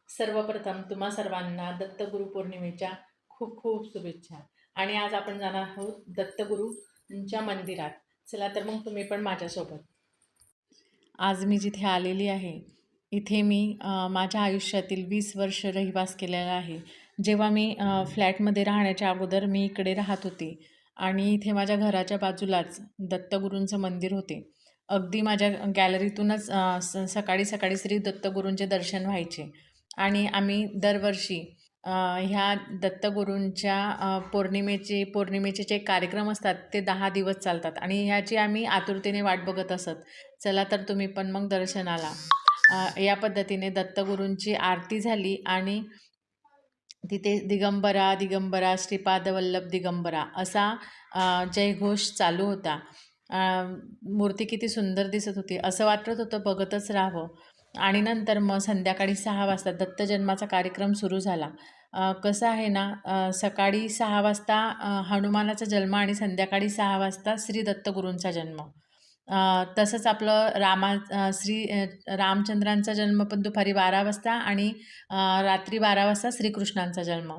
सर्वप्रथम तुम्हा सर्वांना दत्तगुरु पौर्णिमेच्या खूप खूप शुभेच्छा. आणि आज आपण जाणार आहोत दत्तगुरूंच्या मंदिरात. चला तर मग तुम्ही पण माझ्यासोबत. आज मी जिथे आलेली आहे, इथे मी माझ्या आयुष्यातील 20 वर्ष रहिवास केलेला आहे. जेव्हा मी फ्लॅटमध्ये राहण्याच्या अगोदर मी इकडे राहत होते आणि इथे माझ्या घराच्या बाजूलाच दत्तगुरूंचं मंदिर होते. अगदी माझ्या गॅलरीतूनच सकाळी सकाळी श्री दत्तगुरूंचे दर्शन व्हायचे. आणि आम्ही दरवर्षी ह्या दत्तगुरूंच्या पौर्णिमेचे जे कार्यक्रम असतात ते 10 दिवस चालतात आणि ह्याची आम्ही आतुरतेने वाट बघत असत. चला तर तुम्ही पण मग दर्शनाला. या पद्धतीने दत्तगुरूंची आरती झाली आणि तिथे दिगंबरा दिगंबरा श्रीपाद वल्लभ दिगंबरा असा जयघोष चालू होता. मूर्ती किती सुंदर दिसत होती, असं वाटत होतं बघतच राहावं. आणि नंतर मग संध्याकाळी 6 वाजता दत्तजन्माचा कार्यक्रम सुरू झाला. कसं आहे ना, सकाळी 6 वाजता हनुमानाचा जन्म आणि संध्याकाळी 6 वाजता श्री दत्तगुरूंचा जन्म. तसंच आपलं रामचंद्रांचा जन्म पण दुपारी 12 वाजता आणि रात्री 12 वाजता श्रीकृष्णांचा जन्म.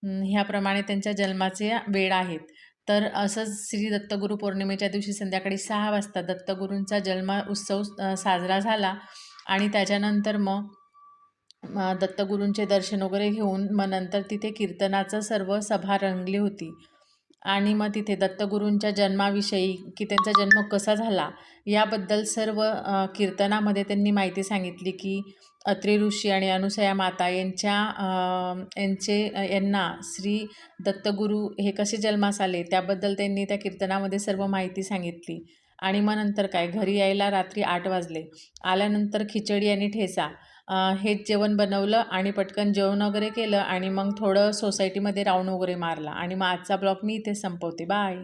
ह्याप्रमाणे त्यांच्या जन्माचे वेळ आहेत. तर असंच श्री दत्तगुरू पौर्णिमेच्या दिवशी संध्याकाळी 6 वाजता दत्तगुरूंचा जन्म उत्सव साजरा झाला आणि त्याच्यानंतर मग दत्तगुरूंचे दर्शन वगैरे घेऊन मग नंतर तिथे कीर्तनाचं सर्व सभा रंगली होती. आणि मग तिथे दत्तगुरूंच्या जन्माविषयी की त्यांचा जन्म कसा झाला याबद्दल सर्व कीर्तनामध्ये त्यांनी माहिती सांगितली की अत्रि ऋषी आणि अनुसया माता यांना श्री दत्तगुरू हे कसे जन्मास आले त्याबद्दल त्यांनी त्या कीर्तनामध्ये सर्व माहिती सांगितली. आणि मग नंतर काय, घरी यायला रात्री 8 वाजले. आल्यानंतर खिचडी आणि ठेचा हेच जेवण बनवलं आणि पटकन जेवण वगैरे केलं आणि मग थोडं सोसायटीमध्ये राऊंड वगैरे मारला आणि मग आजचा ब्लॉग मी इथे संपवते. बाय.